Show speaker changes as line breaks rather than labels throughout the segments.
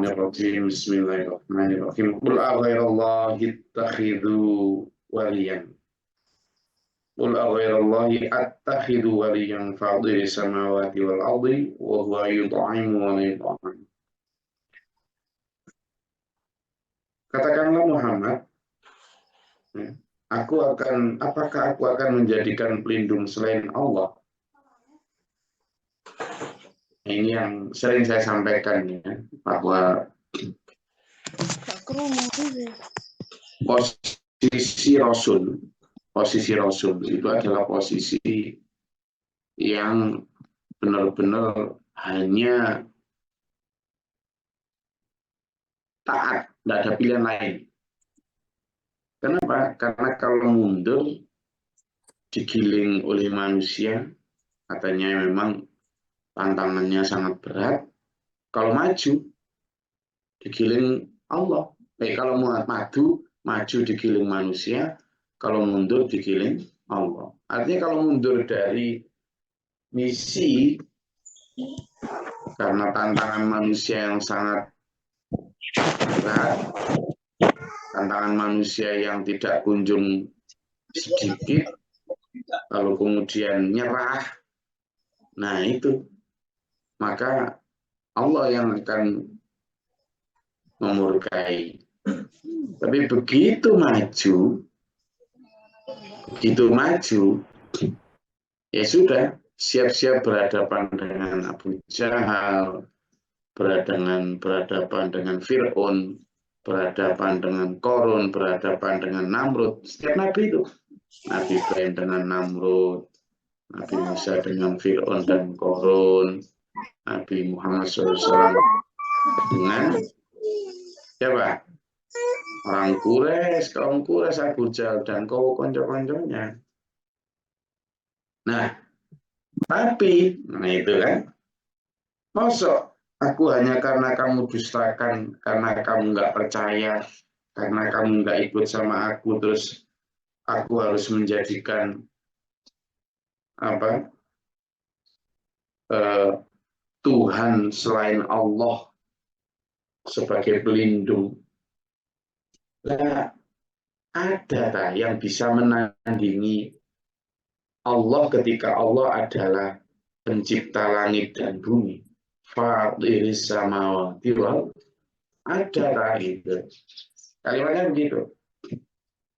Bismillahirrahmanirrahim. Bismillahirrahmanirrahim. Qul aghairallahi attakhidhu waliyan. Qul aghairallahi attakhidhu waliyan fadhili samawati wal ardi wa huwa yut'imu wa la yut'am. Katakanlah Muhammad, apakah aku akan menjadikan pelindung selain Allah? Ini yang sering saya sampaikan ya, bahwa posisi Rasul itu adalah posisi yang benar-benar hanya taat, tidak ada pilihan lain. Kenapa? Karena kalau mundur digiling oleh manusia, katanya memang tantangannya sangat berat. Kalau maju digiling Allah. Kalau maju digiling manusia, kalau mundur digiling Allah. Artinya kalau mundur dari misi karena tantangan manusia yang sangat berat, tantangan manusia yang tidak kunjung sedikit, lalu kemudian nyerah, nah itu, maka Allah yang akan memurkai. Tapi begitu maju, ya sudah, siap-siap berhadapan dengan Abu Jahal, berhadapan dengan Fir'aun, berhadapan dengan Korun, berhadapan dengan Namrud. Setiap nabi itu, Nabi Ibrahim dengan Namrud, Nabi Musa dengan Fir'aun dan Korun, Nabi Muhammad SAW dengan siapa? Orang Quraisy, kaum Quraisy, Abu Jahal dan konco-konconya. Nah, tapi, itu kan, masuk aku hanya karena kamu dustakan, karena kamu nggak percaya, karena kamu nggak ikut sama aku, terus aku harus menjadikan Tuhan selain Allah sebagai pelindung. Nah, ada yang bisa menandingi Allah ketika Allah adalah pencipta langit dan bumi. Fadhilis samawati wal ada itu. Kalimatnya begitu.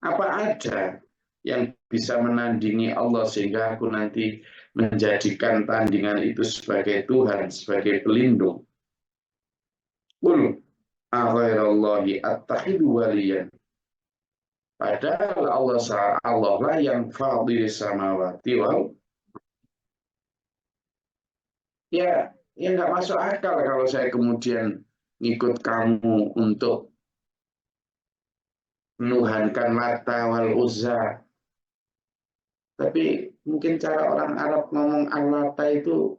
Apa ada yang bisa menandingi Allah sehingga aku nanti menjadikan tandingan itu sebagai Tuhan, sebagai pelindung? Qul aghairallahi attakhidhu waliyan. Padahal Allah lah yang fadhilis samawati wal. Ya nggak masuk akal kalau saya kemudian ngikut kamu untuk menuhankan Lata wal Uzza. Tapi mungkin cara orang Arab ngomong Al-Lata itu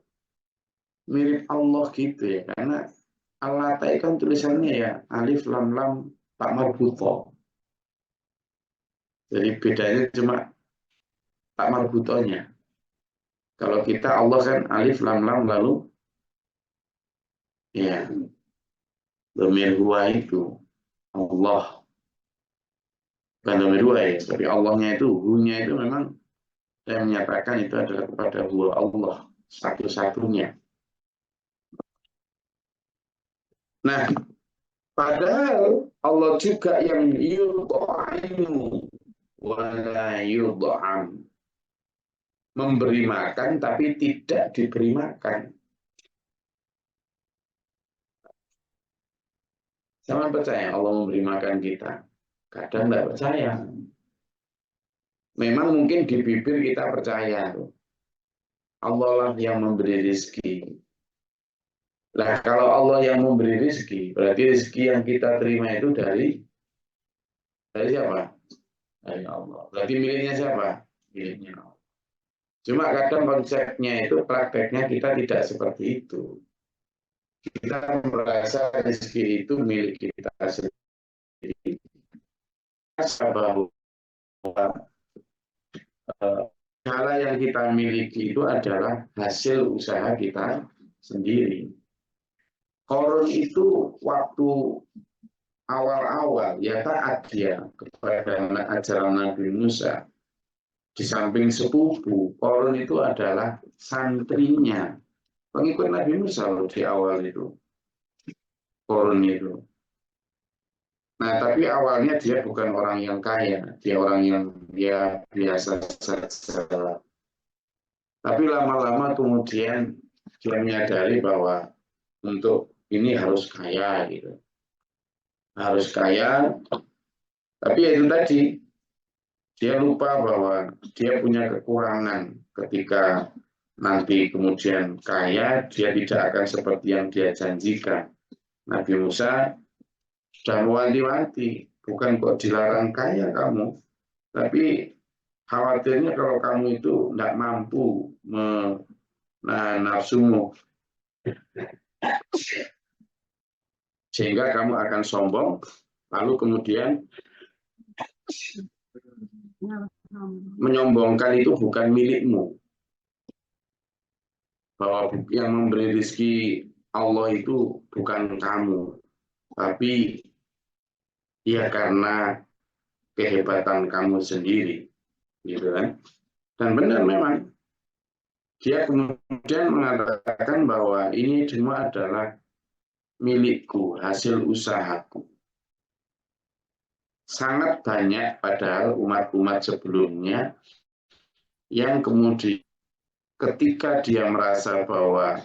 mirip Allah gitu ya, karena Al-Lata itu kan tulisannya ya alif lam lam tak marbuto. Jadi bedanya cuma tak marbutonya. Kalau kita Allah kan alif lam lam lalu ya dhamir huwa itu Allah. Bukan dhamir huwa ya, tapi Allahnya itu, hu-nya itu memang saya menyatakan itu adalah kepada huwa Allah satu-satunya. Nah, padahal Allah juga yang yudha'inu wa la yudha'am. Memberi makan tapi tidak diberi makan. Sama percaya Allah memberi makan kita? Kadang tidak percaya. Memang mungkin di bibir kita percaya. Allah lah yang memberi rezeki. Nah, kalau Allah yang memberi rezeki, berarti rezeki yang kita terima itu dari siapa? Dari Allah. Berarti miliknya siapa? Miliknya Allah. Cuma kadang konsepnya itu, prakteknya kita tidak seperti itu. Kita merasa rezeki itu milik kita sendiri. Bahwa segala yang kita miliki itu adalah hasil usaha kita sendiri. Korun itu waktu awal-awal ya taat dia kepada ajaran Nabi Musa. Di samping sepupu, Korun itu adalah santrinya, pengikut Nabi Musa loh di awal itu. Korun itu. Nah, tapi awalnya dia bukan orang yang kaya, dia orang yang dia biasa saja. Tapi lama-lama kemudian dia menyadari bahwa untuk ini harus kaya gitu. Harus kaya, tapi ya itu tadi dia lupa bahwa dia punya kekurangan ketika nanti kemudian kaya, dia tidak akan seperti yang dia janjikan. Nabi Musa sudah mewanti-wanti, bukan kok dilarang kaya kamu, tapi khawatirnya kalau kamu itu tidak mampu menahan nafsumu, sehingga kamu akan sombong, lalu kemudian menyombongkan itu bukan milikmu. Bahwa yang memberi rezeki Allah itu bukan kamu, tapi ya karena kehebatan kamu sendiri, gitu kan? Dan benar memang dia kemudian mengatakan bahwa ini semua adalah milikku, hasil usahaku. Sangat banyak padahal umat-umat sebelumnya yang kemudian ketika dia merasa bahwa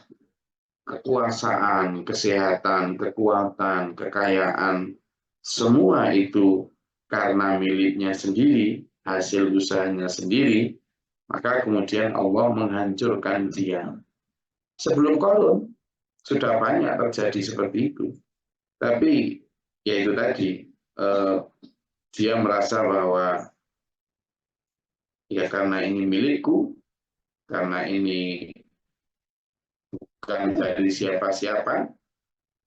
kekuasaan, kesehatan, kekuatan, kekayaan, semua itu karena miliknya sendiri, hasil usahanya sendiri, maka kemudian Allah menghancurkan dia. Sebelum Qarun sudah banyak terjadi seperti itu. Tapi ya itu tadi, dia merasa bahwa ya karena ini milikku, karena ini bukan dari siapa-siapa,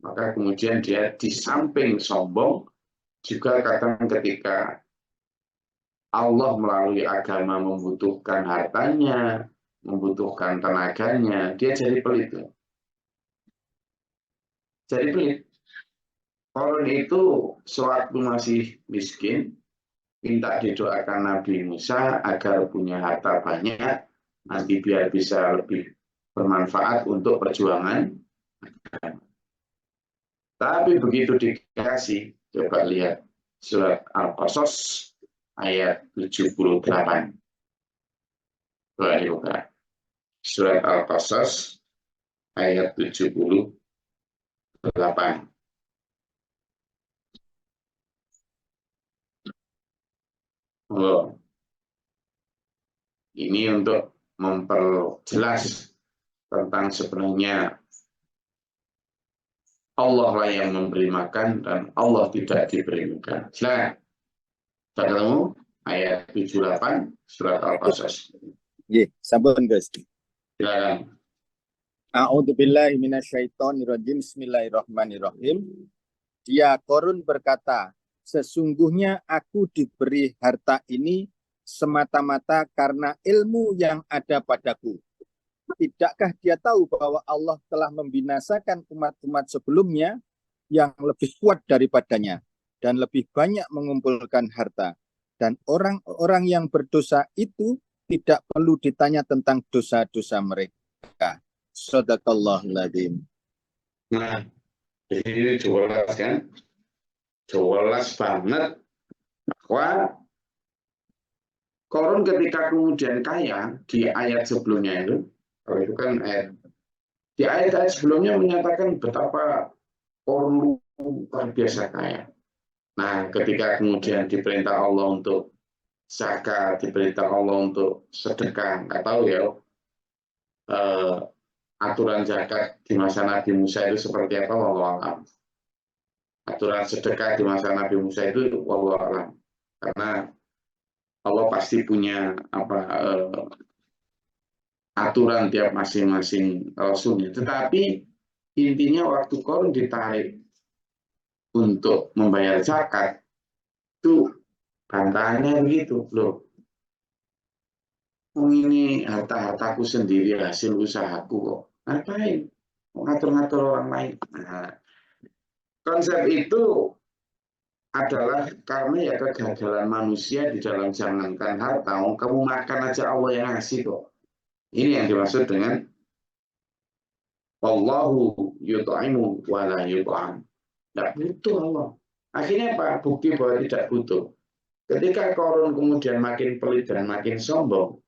maka kemudian dia di samping sombong, juga kadang ketika Allah melalui agama membutuhkan hartanya, membutuhkan tenaganya, dia jadi pelit. Jadi pelit. Korun itu sewaktu masih miskin, minta didoakan Nabi Musa agar punya harta banyak, nanti biar bisa lebih bermanfaat untuk perjuangan. Tapi begitu dikasih, coba lihat surat Al-Qasas ayat 78. Coba dibuka. Surat Al-Qasas ayat 78. Oh, ini untuk memperjelas tentang sebenarnya Allah lah yang memberi makan dan Allah tidak diberi makan. Silakan. Sudah ketemu ayat 78 surat Al-Qasas.
Nggih, sampun Gus.
Silakan.
A'udzubillahi minasyaitonirrajim. Bismillahirrahmanirrahim. Dia Korun berkata, sesungguhnya aku diberi harta ini semata-mata karena ilmu yang ada padaku. Tidakkah dia tahu bahwa Allah telah membinasakan umat-umat sebelumnya yang lebih kuat daripadanya dan lebih banyak mengumpulkan harta. Dan orang-orang yang berdosa itu tidak perlu ditanya tentang dosa-dosa mereka. Shadaqallahul adzim.
Nah, ini jelas kan? Jelas banget bahwa Korun ketika kemudian kaya di ayat sebelumnya itu, kalau itu kan di ayat-ayat sebelumnya menyatakan betapa Korun luar biasa kaya. Nah, ketika kemudian diperintah Allah untuk zakat, diperintah Allah untuk sedekah, nggak tahu ya, aturan zakat di masa Nabi Musa itu seperti apa, wallahu a'lam. Aturan sedekah di masa Nabi Musa itu wallahu a'lam. Karena Allah pasti punya aturan tiap masing-masing rasulnya. Tetapi intinya waktu Korun ditarik untuk membayar zakat, itu bantahannya begitu loh. Ini harta-hartaku sendiri, hasil usahaku kok. Ngapain? ngatur-ngatur orang lain. Nah, konsep itu adalah karena ya kegagalan manusia di dalam jangankan harta, kamu makan aja Allah yang ngasih kok. Ini yang dimaksud dengan Wallahu yut'imu wa la yut'am. Tidak butuh Allah. Akhirnya apa? Bukti bahwa tidak butuh. Ketika Korun kemudian makin pelit dan makin sombong,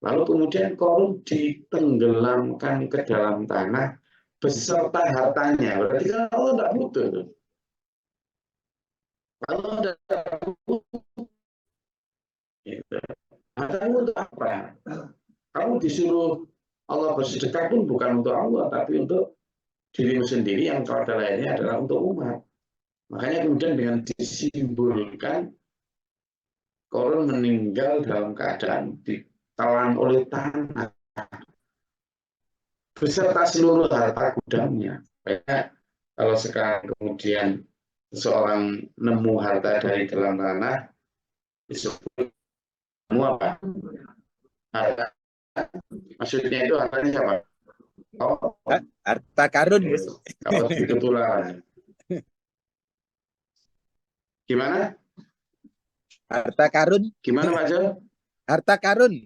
lalu kemudian Korun ditenggelamkan ke dalam tanah beserta hartanya. Berarti kan Allah tidak butuh. Kalau tidak butuh, gitu. Hartamu untuk apa? Kamu disuruh Allah bersedekah pun bukan untuk Allah, tapi untuk dirimu sendiri yang pada lainnya adalah untuk umat. Makanya kemudian dengan disimbolkan Korun meninggal dalam keadaan ditelan oleh tanah beserta seluruh harta gudangnya. Kayak kalau sekarang kemudian seseorang nemu harta dari dalam tanah, disebut nemu apa? Harta. Maksudnya itu hartanya siapa? Oh,
harta karun.
kalau kebetulan. Gimana?
Harta karun.
Gimana Pak Jo?
Harta karun.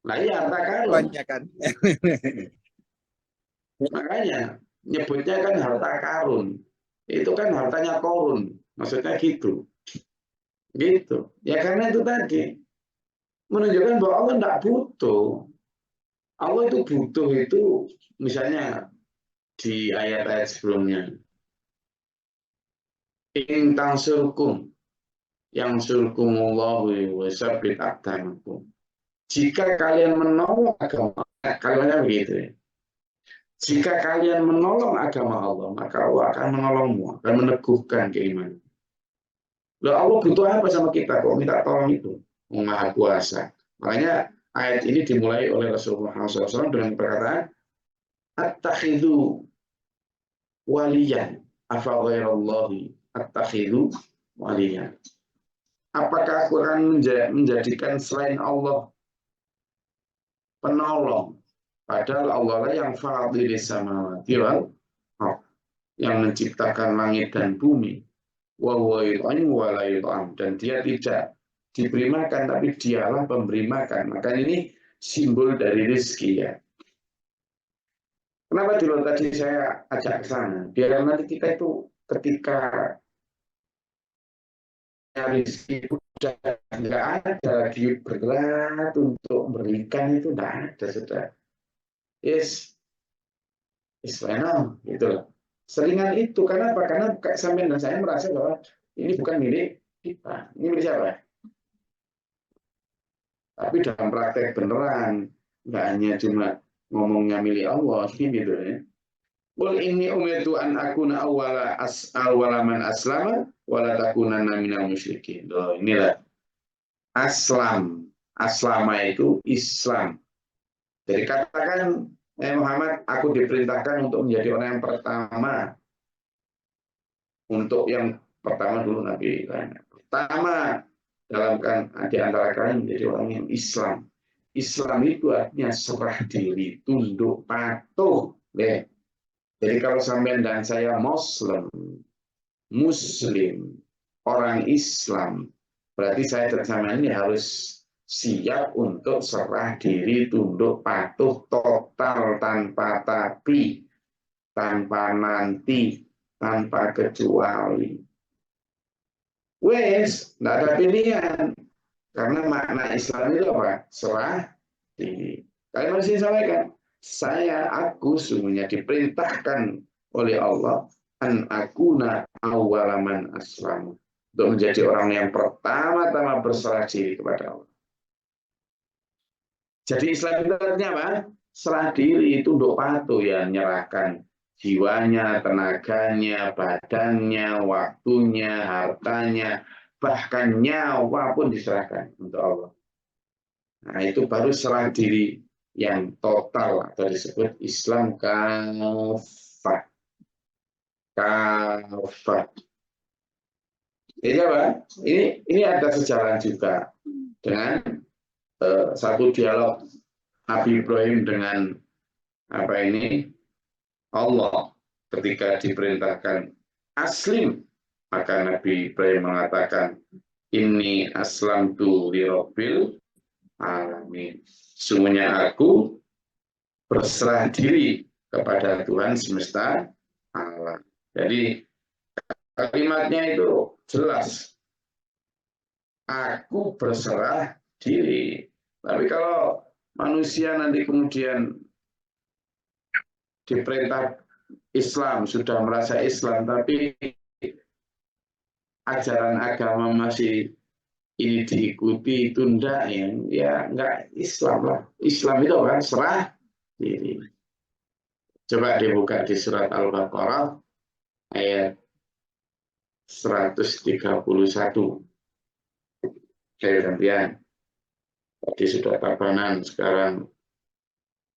Nah iya harta karun.
Banyak kan.
Makanya nyebutnya kan harta karun. Itu kan hartanya Korun. Maksudnya gitu. Gitu. Ya karena itu tadi. Menunjukkan bahwa Allah tidak butuh. Allah itu butuh itu misalnya di ayat-ayat sebelumnya. In tansurkum yang surkumullahu wa sabbit aqdamakum. Jika kalian menolong agama, kalimatnya begitu ya. Jika kalian menolong agama Allah, maka Allah akan menolongmu, akan meneguhkan keimanan. Loh, Allah butuh apa sama kita kok minta tolong itu? Maha kuasa. Makanya ayat ini dimulai oleh Rasulullah SAW dengan perkataan Attakhidhu waliyan afa ghairallahi attakhidhu waliyan. Apakah aku akan menjadikan selain Allah penolong? Padahal Allah lah yang fadhilis samawati wal ardh, yang menciptakan langit dan bumi. Wa huwa yut'im wa la yut'am, dan dia tidak diberi makan tapi dialah pemberi makan. Maka ini simbol dari rezeki ya. Kenapa dulu tadi saya ajak ke sana? Biar nanti kita itu ketika rezeki udah nggak ada lagi berat untuk berikan, itu nggak ada sudah. Is final gitu loh. Seringan itu karena apa? Karena sampai dan saya merasa bahwa ini bukan milik kita, ini milik siapa? Tapi dalam praktek beneran, nggak hanya cuma ngomongnya milik Allah, gitu ya. Qul inni umirtu an akuna awwala man aslama wa la takunanna minal musyrikin. Loh, inilah aslam. Aslama itu Islam. Jadi katakan Muhammad, aku diperintahkan untuk menjadi orang yang pertama. Untuk yang pertama dulu Nabi. Pertama dalam di antara kalian menjadi orang yang Islam. Islam itu artinya serah diri, tunduk patuh. Jadi kalau sampean dan saya Muslim, orang Islam, berarti saya dan sama ini harus siap untuk serah diri, tunduk patuh total, tanpa tapi, tanpa nanti, tanpa kecuali. Wes, tidak ada pilihan. Karena makna Islam itu apa? Serah diri. Kalian masih sampaikan, aku sungguhnya diperintahkan oleh Allah an akuna awwalaman aslam, untuk menjadi orang yang pertama-tama berserah diri kepada Allah. Jadi Islam itu artinya apa? Serah diri, tunduk patuh, ya, menyerahkan jiwanya, tenaganya, badannya, waktunya, hartanya, bahkan nyawa pun diserahkan untuk Allah. Nah, itu baru serah diri yang total atau disebut Islam kafah. Kafah. Jadi apa? Ini ada sejalan juga dengan satu dialog Nabi Ibrahim dengan Allah ketika diperintahkan aslim, maka Nabi Ibrahim mengatakan, ini aslamtu li rabbil alamin. Sungguhnya aku berserah diri kepada Tuhan semesta alam. Jadi kalimatnya itu jelas. Aku berserah diri. Tapi kalau manusia nanti kemudian diperintah Islam, sudah merasa Islam, tapi ajaran agama masih ini diikuti, itu enggak, ya enggak Islam lah. Islam itu kan serah diri. Coba dibuka di surat Al-Baqarah ayat 131. Saya gantian. Tadi sudah Tabanan, sekarang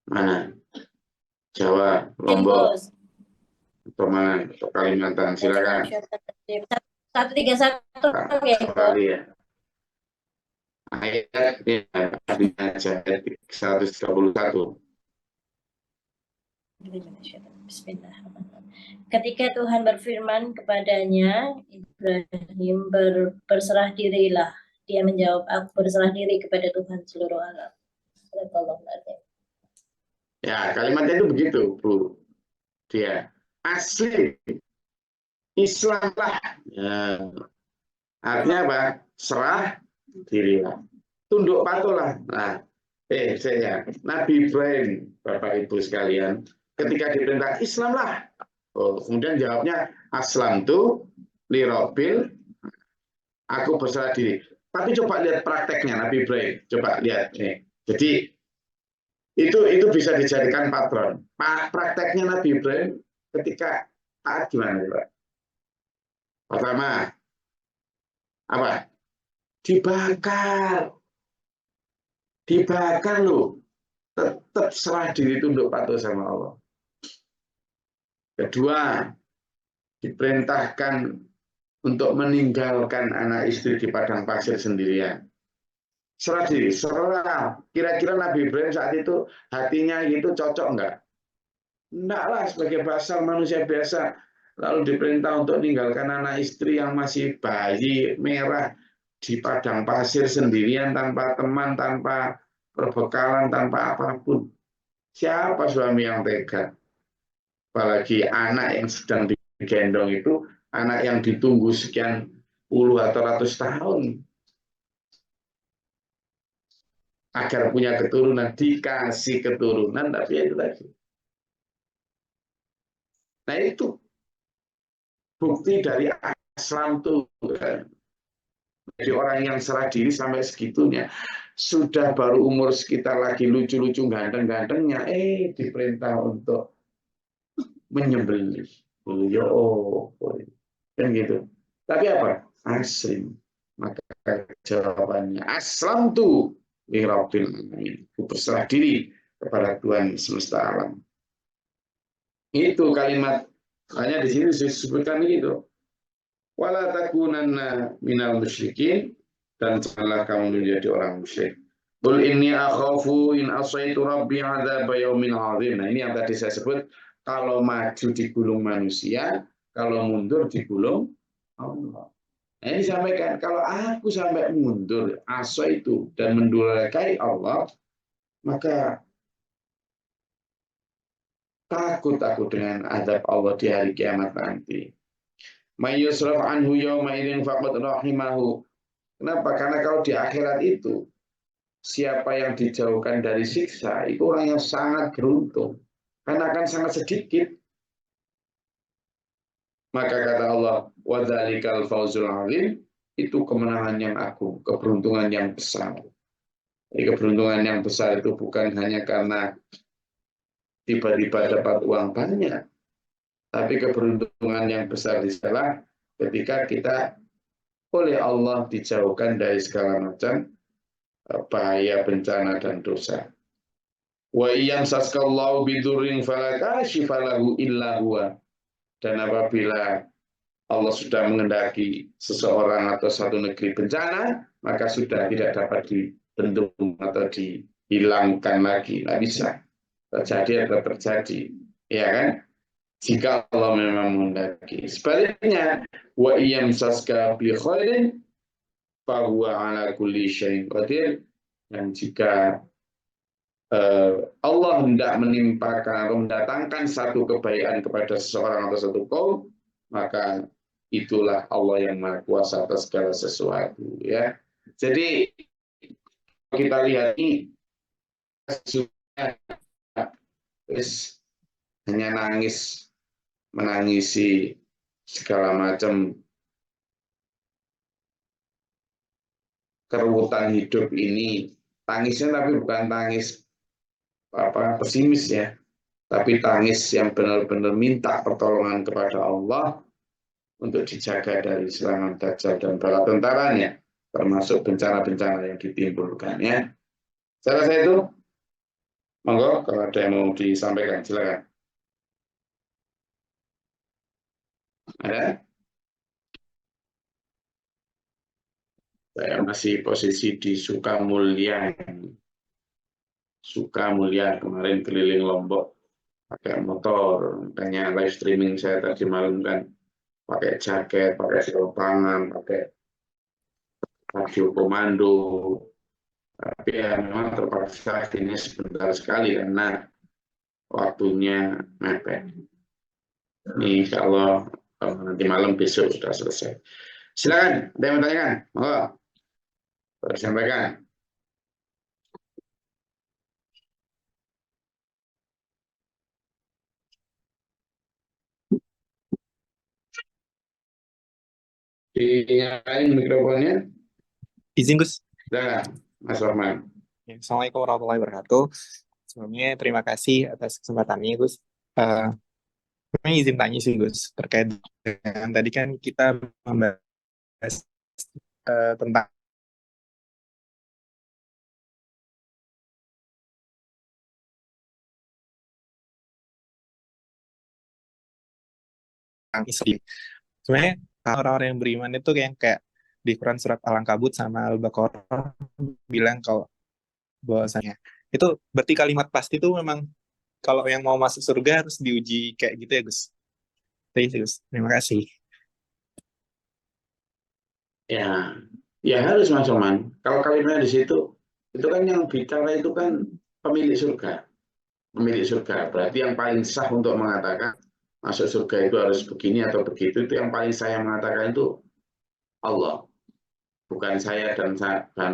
mana? Jawa, Lombok, atau mana? Atau Kalimantan, silakan.
131
Kembali ya. Ayatnya aja ayat 131.
Bismillahirrahmanirrahim. Ketika Tuhan berfirman kepadanya, Ibrahim berserah dirilah. Dia menjawab, aku berserah diri kepada Tuhan seluruh alam.
Ya, kalimatnya itu begitu, Bu. Dia asli Islam lah. Ya. Artinya apa? Serah dirilah. Tunduk patuhlah. Nah, saya Nabi Ibrahim, Bapak Ibu sekalian, ketika diperintah Islam lah. Oh, kemudian jawabnya aslam tu lirobil, aku berserah diri. Tapi coba lihat prakteknya Nabi Ibrahim. Coba lihat nih. Jadi itu bisa dijadikan patron. Prakteknya Nabi Ibrahim ketika taat gimana, Pak? Pertama, apa? Dibakar. Dibakar loh. Tetap serah diri, tunduk patuh sama Allah. Kedua, diperintahkan untuk meninggalkan anak istri di padang pasir sendirian. Serah diri, serah. Kira-kira Nabi Ibrahim saat itu hatinya itu cocok enggak? Enggak lah, sebagai basal manusia biasa. Lalu diperintah untuk meninggalkan anak istri yang masih bayi merah di padang pasir sendirian, tanpa teman, tanpa perbekalan, tanpa apapun. Siapa suami yang tega? Apalagi anak yang sedang digendong itu, anak yang ditunggu sekian puluh atau ratus tahun. Agar punya keturunan, dikasih keturunan, tapi itu lagi. Nah itu bukti dari Islam itu. Jadi orang yang serah diri sampai segitunya, sudah baru umur sekitar lagi lucu-lucu ganteng-gantengnya, diperintah untuk menyembelih. Kan gitu. Tapi apa? Aslim. Maka jawabannya aslam tuh lirabbil alamin. Aku berserah diri kepada Tuhan semesta alam. Itu kalimat, hanya di sini disebutkan gitu. Wala takunanna minal musyrikin, dan janganlah kamu menjadi orang musyrik. Qul inni akhafu in asaitu rabbi adzab yaumin adzim. Nah, ini yang tadi saya sebut, kalau maju digulung manusia, kalau mundur digulung Allah. Nah, ini disampaikan, kalau aku sampai mundur asaitu dan mendurhakai Allah, maka takut aku dengan azab Allah di hari kiamat nanti. Mayyusraf anhu yawma idzin faqad rahimahu. Kenapa? Karena kalau di akhirat itu, siapa yang dijauhkan dari siksa, itu orang yang sangat beruntung. Karena akan sangat sedikit. Maka kata Allah, wa dzalikal fawzul azim, itu kemenangan yang agung, keberuntungan yang besar. Jadi keberuntungan yang besar itu bukan hanya karena tiba-tiba dapat uang banyak, tapi keberuntungan yang besar di sana ketika kita oleh Allah dijauhkan dari segala macam bahaya, bencana, dan dosa. Wa iyam saskallahu bidurrin fala kashifa lahu illa huwa. Dan apabila Allah sudah mengendaki seseorang atau satu negeri bencana, maka sudah tidak dapat dibendung atau dihilangkan lagi. Tidak bisa. Terjadi atau terjadi. Ya kan? jika Allah memang menghendaki. Sebaliknya, wa iyamsaska bi khairin fa huwa ala kulli syai'in qadir. Dan jika Allah hendak menimpakan atau mendatangkan satu kebaikan kepada seseorang atau satu kaum, maka itulah Allah yang Maha Kuasa atas segala sesuatu, ya. Jadi kita lihat ini hanya menangisi segala macam keruwetan hidup ini. Tangisnya tapi bukan tangis pesimis, ya, tapi tangis yang benar-benar minta pertolongan kepada Allah untuk dijaga dari serangan Dajjal dan bala tentaranya, termasuk bencana-bencana yang ditimbulkan, ya. Saya rasa itu, monggo kalau ada yang mau disampaikan, silakan. Ada? Saya masih posisi di Sukamulya. Kemarin keliling Lombok pakai motor, makanya live streaming saya tadi malam kan pakai jaket, pakai sarung tangan, pakai baju komando. Tapi ya memang terpaksa ini sebentar sekali karena waktunya mepet. Ini kalau nanti malam besok sudah selesai. Silakan, ada yang mau tanyakan? Monggo, sampaikan. Dinyalain mikrofonnya.
Izin Gus.
Silakan, Mas Rahman.
Assalamualaikum warahmatullahi wabarakatuh. Sebelumnya terima kasih atas kesempatannya Gus. Kami izin tanya sih Gus, terkait dengan tadi kan kita membahas tentang Islam. Sebenarnya orang-orang yang beriman itu kayak di Quran surat Al-Ankabut sama Al-Baqarah bilang kalau bahwasanya itu berarti kalimat pasti itu memang kalau yang mau masuk surga harus diuji kayak gitu ya Gus. Terima kasih.
Ya harus Mas Oman. Kalau kalimatnya di situ, itu kan yang bicara itu kan pemilik surga. Pemilik surga berarti yang paling sah untuk mengatakan masuk surga itu harus begini atau begitu, itu yang paling sah yang mengatakan itu Allah, bukan saya dan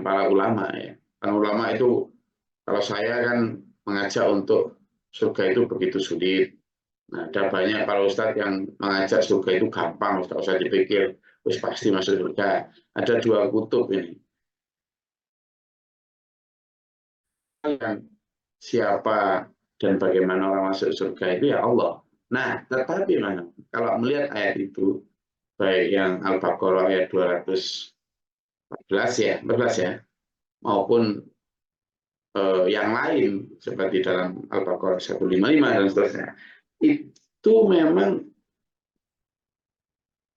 para ulama, ya. Kan ulama itu kalau saya kan mengajak untuk surga itu begitu sulit. Nah, ada banyak para ustadz yang mengajak surga itu gampang, tidak usah dipikir, wis pasti masuk surga. Ada dua kutub ini. Siapa dan bagaimana orang masuk surga itu ya Allah. Nah, tetapi kalau melihat ayat itu, baik yang Al-Baqarah ayat 214 ya, 14 ya, maupun yang lain seperti dalam Al-Baqarah 155 dan seterusnya, itu memang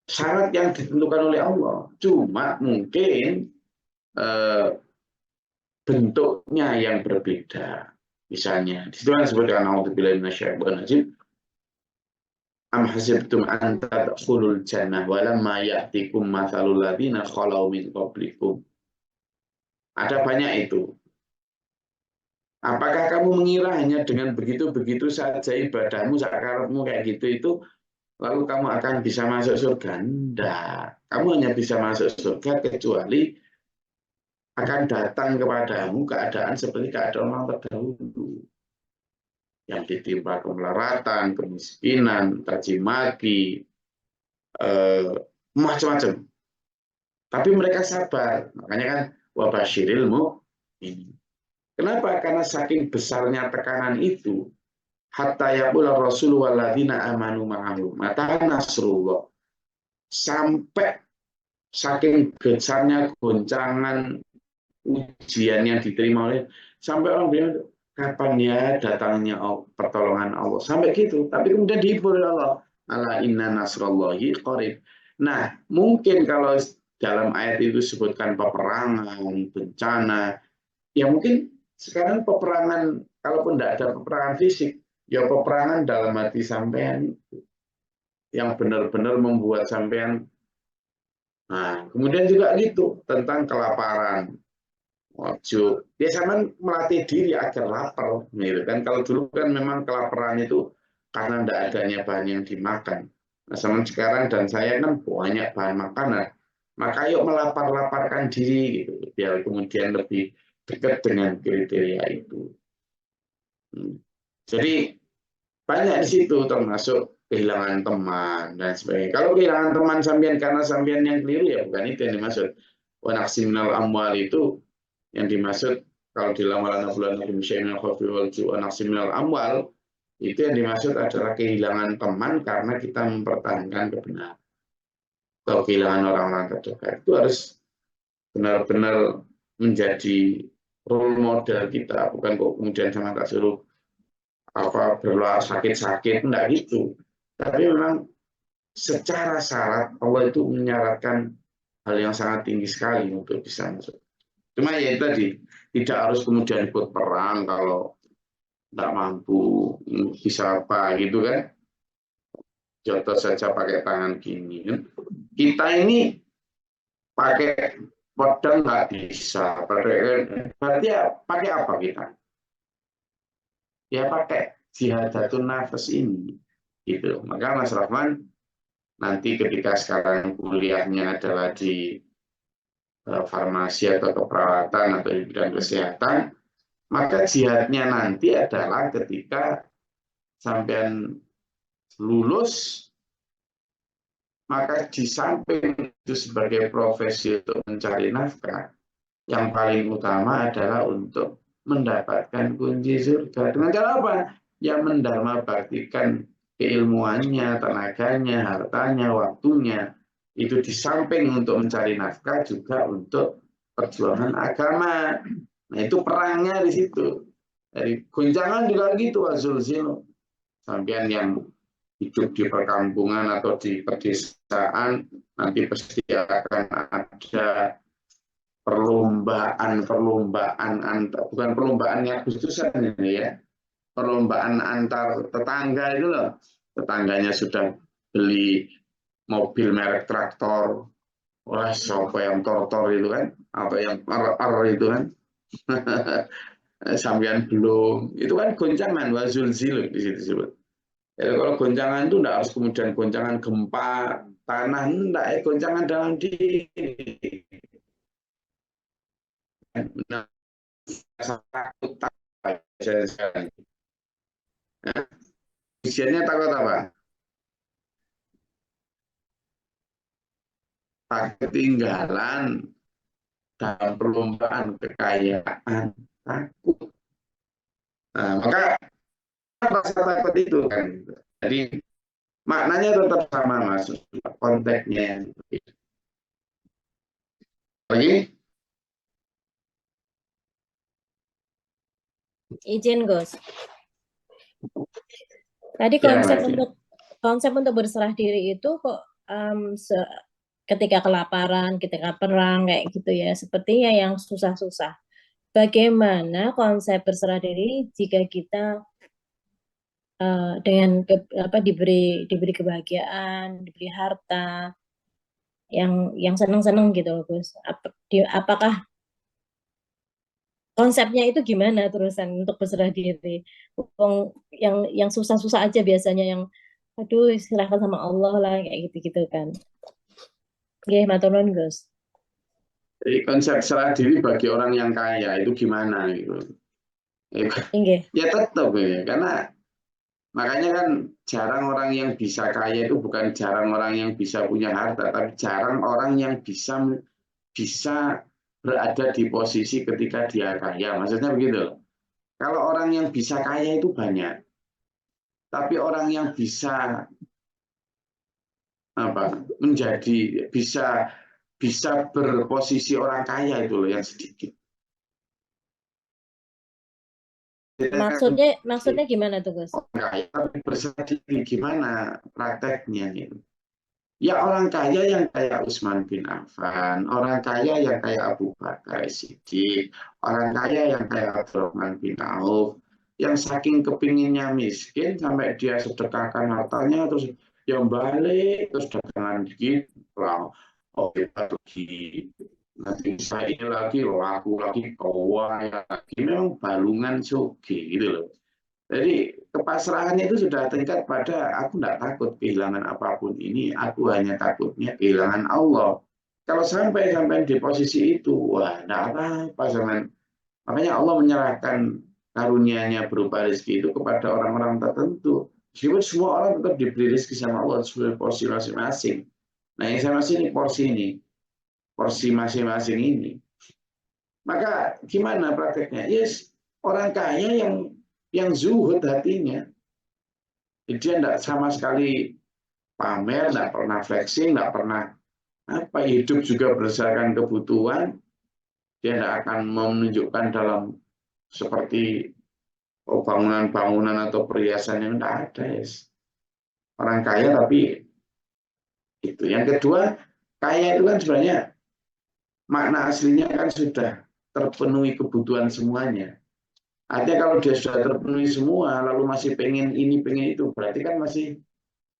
syarat yang ditentukan oleh Allah. Cuma mungkin bentuknya yang berbeda. Misalnya, di situ disebutkan a'udzubillahi minasyaitonir rajim. Am hasibtum an tadkhulul jannah wa lamma ya'tikum mathalul ladzina khalau min qablikum. Ada banyak itu. Apakah kamu mengira hanya dengan begitu-begitu saja ibadahmu, sakarepmu kayak gitu itu, lalu kamu akan bisa masuk surga? Enggak. Kamu hanya bisa masuk surga kecuali akan datang kepadamu keadaan seperti keadaan orang terdahulu. Yang ditimpa kemelaratan, kemiskinan, caci maki, macam-macam. Tapi mereka sabar. Makanya kan wabasyiril mu'minin. Kenapa? Karena saking besarnya tekanan itu, hatta yaqula rasul walladzina amanu ma'ahu mata nasrullah. Sampai saking besarnya goncangan ujian yang diterima oleh, sampai orang bilang, kapan ya datangnya pertolongan Allah, sampai gitu. Tapi kemudian dihibur oleh Allah, ala inna nasrallahi qarib. Nah, mungkin kalau dalam ayat itu sebutkan peperangan, bencana, ya mungkin sekarang peperangan, kalaupun tidak ada peperangan fisik, Ya peperangan dalam hati sampean yang benar-benar membuat sampean. Nah, kemudian juga gitu tentang kelaparan. Ojo, ya sama melatih diri agar lapar, gitu kan. Kalau dulu kan memang kelaparan itu karena tidak adanya bahan yang dimakan. Nah, sama sekarang dan saya kan banyak bahan makanan. Maka yuk melapar-laparkan diri gitu, biar kemudian lebih dekat dengan kriteria itu. Jadi banyak di situ termasuk kehilangan teman dan sebagainya. Kalau kehilangan teman sampean karena sampean yang keliru ya bukan itu yang dimaksud. Wanaksi minal amwal itu yang dimaksud kalau di lamaran bulan minal amwal itu yang dimaksud adalah kehilangan teman karena kita mempertahankan kebenaran. Kalau kehilangan orang-orang terdekat itu harus benar-benar menjadi role model kita, bukan kok kemudian sama tak suruh berluar sakit-sakit, enggak gitu. Tapi memang secara syarat Allah itu menyaratkan hal yang sangat tinggi sekali untuk bisa masuk. Cuma ya itu tadi, tidak harus kemudian ikut perang kalau tidak mampu, bisa apa gitu kan. Contoh saja pakai tangan gini. Kita ini pakai pedang nggak bisa. Berarti ya pakai apa kita? Ya pakai jihadatun nafas ini. Gitu. Maka Mas Rahman nanti ketika sekarang kuliahnya adalah di farmasi atau keperawatan atau di bidang kesehatan, maka jihadnya nanti adalah ketika sampean lulus, maka di samping itu sebagai profesi untuk mencari nafkah, yang paling utama adalah untuk mendapatkan kunci surga. Dengan cara apa? Yang mendharma baktikan keilmuannya, tenaganya, hartanya, waktunya. Itu di samping untuk mencari nafkah juga untuk perjuangan agama. Nah itu perangnya di situ. Dari gonjangan juga gitu, Azulzil. Sampean yang hidup di perkampungan atau di pedesaan, nanti pasti akan ada perlombaan bukan perlombaannya Agustusan ini ya, perlombaan antar tetangga itu loh. Tetangganya sudah beli mobil merek traktor, wah siapa yang tortor itu kan, atau yang itu kan. Sampean belum, itu kan goncangan wazulzil di situ disebut. Ya, kalau goncangan itu tidak harus kemudian goncangan gempa tanah, enggak, ya, goncangan dalam diri. Nah, takut ujiannya takut apa? Tak ketinggalan dalam perlombaan kekayaan, takut. Nah, maka rasa takut itu kan. Jadi maknanya tetap sama, Mas, konteksnya. Lagi?
Izin, Gus. Tadi
Ya,
konsep untuk berserah diri itu kok ketika kelaparan, ketika perang kayak gitu ya, sepertinya yang susah-susah. Bagaimana konsep berserah diri jika kita dengan diberi kebahagiaan, diberi harta, yang senang-senang gitu loh, Gus. Apakah konsepnya itu gimana terusan untuk berserah diri? Yang susah-susah aja biasanya yang aduh silahkan sama Allah lah kayak gitu-gitu kan. Nggih, matur nuwun, Gus.
Jadi konsep serah diri bagi orang yang kaya itu gimana gitu?
Nggih.
Ya tetap ya, karena makanya kan jarang orang yang bisa kaya itu bukan jarang orang yang bisa punya harta, tapi jarang orang yang bisa berada di posisi ketika dia kaya. Maksudnya begitu. Kalau orang yang bisa kaya itu banyak, tapi orang yang bisa menjadi bisa berposisi orang kaya itu loh yang sedikit.
Maksudnya gimana tuh, Gus?
Kaya tapi berserah diri gimana prakteknya gitu. Ya orang kaya yang kayak Utsman bin Affan, orang kaya yang kayak Abu Bakar Siddiq, orang kaya yang kayak Abdurrahman bin Auf, yang saking kepinginnya miskin sampai dia sedekahkan hartanya terus yang balik terus dagangan dikit lah, oh kita pergi nanti saya ini lagi laku lagi kaya lagi, memang balungan sugi gitu loh. Jadi kepasrahannya itu sudah tingkat pada aku tidak takut kehilangan apapun ini, aku hanya takutnya kehilangan Allah. Kalau sampai di posisi itu, wah tidak apa-apa zaman. Makanya Allah menyerahkan karunia-Nya berupa rezeki itu kepada orang-orang tertentu. Meskipun semua orang tetap diberi rezeki sama Allah sesuai porsi masing-masing. Nah yang saya masih ini porsi masing-masing ini. Maka gimana prakteknya? Yes, orang kaya yang zuhud hatinya. Dia tidak sama sekali pamer, tidak pernah flexing, tidak pernah hidup juga berdasarkan kebutuhan. Dia tidak akan menunjukkan dalam seperti bangunan-bangunan atau perhiasan yang tidak ada. Yes. Orang kaya tapi itu. Yang kedua, kaya itu kan sebenarnya makna aslinya kan sudah terpenuhi kebutuhan semuanya. Artinya kalau dia sudah terpenuhi semua, lalu masih pengen ini, pengen itu, berarti kan masih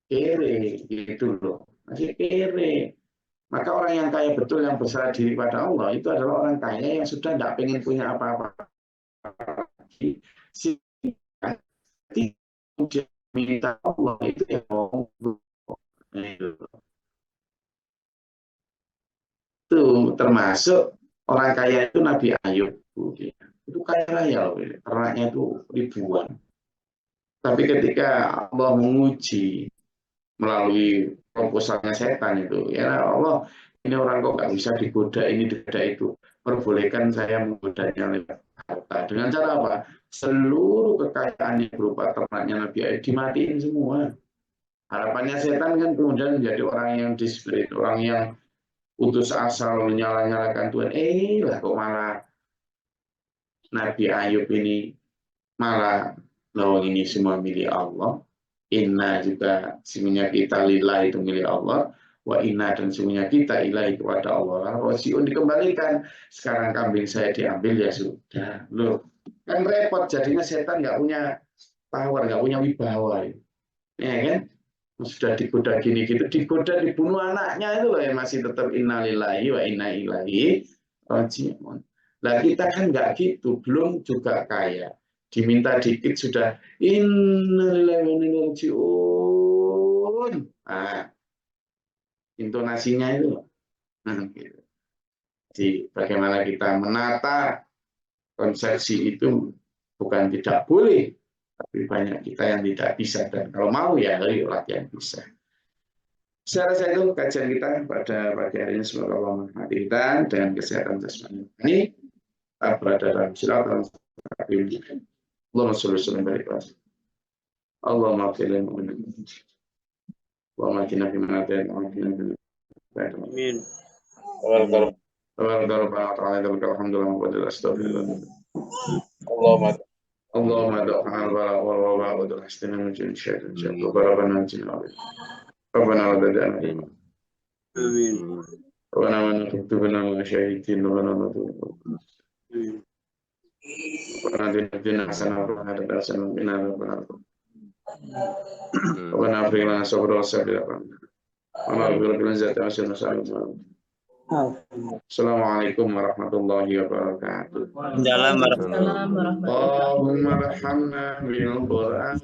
kere, gitu loh. Masih kere. Maka orang yang kaya betul, yang berserah diri pada Allah, itu adalah orang kaya yang sudah tidak pengen punya apa-apa. Dia minta Allah, itu yang mau. Itu termasuk orang kaya itu Nabi Ayub. Itu kaya raya, ternaknya itu ribuan. Tapi ketika Allah menguji melalui proposalnya setan itu, ya Allah, ini orang kok nggak bisa digoda ini, digoda itu. Perbolehkan saya menggodanya lewat harta. Dengan cara apa? Seluruh kekayaan yang berupa ternaknya Nabi Ayub dimatiin semua. Harapannya setan kan kemudian menjadi orang yang disiplin, orang yang putus asa, nyala-nyalakan Tuhan. Lah kok malah Nabi Ayub ini malah lawang ini semua milik Allah. Inna juga semuanya kita lillah itu milik Allah. Wa inna dan semuanya kita ilahi kepada Allah. Rosiun dikembalikan. Sekarang kambing saya diambil ya sudah. Loh, kan repot jadinya setan nggak punya power, nggak punya wibawa. Ya kan? Sudah digoda gini gitu, digoda dibunuh anaknya itu loh yang masih tetap innalillahi wa inna ilaihi raji'un. Lah kita kan nggak gitu, belum juga kaya. Diminta dikit sudah innalillahi wa inna ilaihi raji'un. Nah, intonasinya itu. Gitu. Jadi bagaimana kita menata konsepsi itu bukan tidak boleh, tapi banyak kita yang tidak bisa, dan kalau mau ya ayo latihan bisa. Saya rasa itu kajian kita pada pagi hari ini. Semoga Allah memberkati kita dengan kesehatan jasmani ini. Kita berada dalam silaturahmi. Allahumma sholli wa sallim barik Allahumma qilil mu'minin. Allahumma qina fi man ata'in wa qina fi man ata'in. Amin. Allahumma do'a'al bala wal wabah wa do'astina min jin syaitan syaitan barabana jin awil Rabbana wa dada'ana iman Amin Rabbana wa naktubina wa syahidin wa nanatu Rabbana dinadina asana wa hadad asana bina Rabbana Rabbana afriqlana sabra wa sabila wa na'abira zati asana salam. Assalamualaikum warahmatullahi wabarakatuh.
Waalaikumsalam warahmatullahi wabarakatuh.
Allahumma rahamna bil Qur'an.